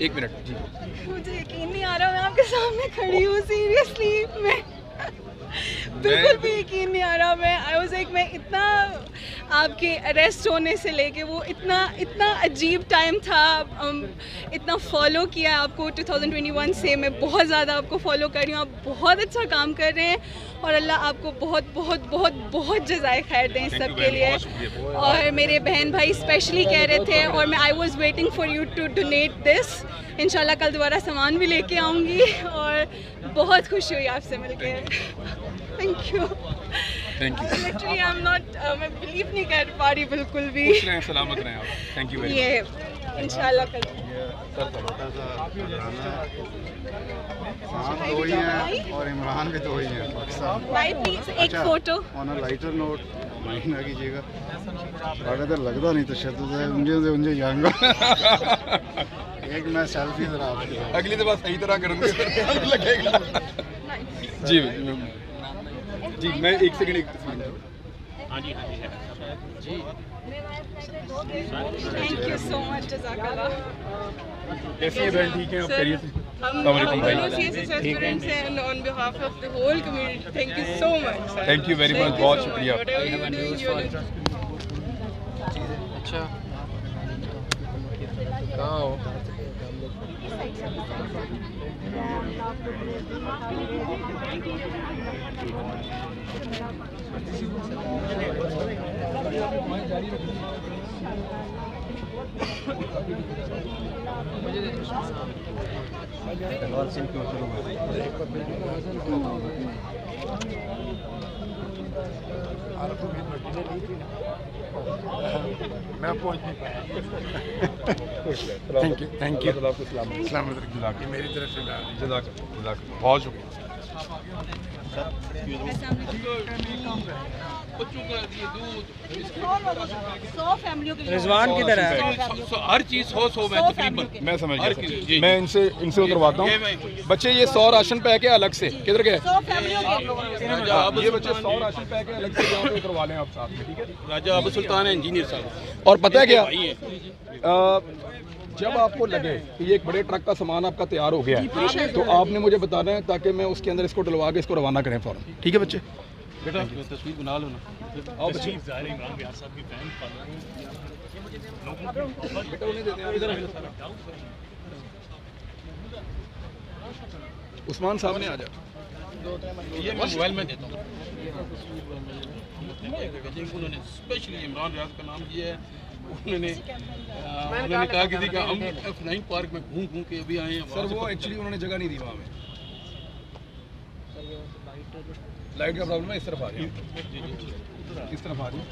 एक मिनट जी। मुझे यकीन नहीं आ रहा मैं आपके सामने खड़ी हूँ, सीरियसली मैं बिल्कुल भी यकीन नहीं आ रहा। आई वाज लाइक मैं इतना आपके अरेस्ट होने से लेके वो इतना अजीब टाइम था। इतना फॉलो किया आपको 2021 से, मैं बहुत ज़्यादा आपको फॉलो कर रही हूँ। आप बहुत अच्छा काम कर रहे हैं और अल्लाह आपको बहुत बहुत बहुत बहुत जज़ाए खैर दें इस सब के लिए। और मेरे बहन भाई स्पेशली कह रहे थे और मैं I was waiting for you to donate this. इंशाल्लाह कल दोबारा सामान भी लेके आऊँगी और बहुत खुशी हुई आपसे मिलके। Thank you. Literally I am not, मैं बिलीव नहीं कर पा रही बिल्कुल भी। खुश रहें, सलामत रहें आप। थैंक यू वेरी ये इंशाल्लाह कल दो ही हैं और इमरान भी दो ही हैं पाकिस्तान। भाई प्लीज एक photo on a lighter note mind ना कीजिएगा, साढ़े तो लगता नहीं तशद्दुद है, उंजे जाऊंगा। एक मैं सेल्फी जरा आपके अगली दफा सही तरह करूँगी लगेगा। जी जी मैं एक सेकंड हाँ जी जी थैंक यू सो मच, जज़ाकल्लाह। कैसी है बहन? ठीक है, आप करिए से। On behalf of the whole community, thank you so much. Thank you very much, बहुत शुक्रिया। अच्छा कहाँ हो? मैं पहुंच नहीं पाया। थैंक यू मेरी तरफ से जज़ाक बहुत शुक्रिया। रिजवान किधर है? हर चीज 100 में तकरीबन। मैं समझ गया। मैं इनसे उतरवाता हूँ। बच्चे ये 100 राशन पैक है अलग से, किधर गए? ये बच्चे 100 राशन पैक है अलग से, यहाँ पे उतरवा लें आप साथ में, ठीक है? राजा अबू सुल्तान है, इंजीनियर साहब। और पता है क्या, जब आपको लगे कि ये एक बड़े ट्रक का सामान आपका तैयार हो गया है तो आपने मुझे बताना है ताकि मैं उसके अंदर इसको डलवा के इसको रवाना करें फ़ौरन, ठीक है बच्चे? बेटा तस्वीर बना लो ना। आओ बच्चे। उस्मान साहब ने आ जा। ये मैं मोबाइल में देता हूँ। उन्होंने स्पेशली इमरान रियाज़ का नाम दिया है। उन्होंने कहा किसी का हम F9 पार्क में घूम के अभी आए हैं। सर वो एक्चुअली उन्होंने जगह नहीं दी वहाँ में, लाइट का प्रॉब्लम है। इस तरफ आ रही है, इस तरफ आ रही है।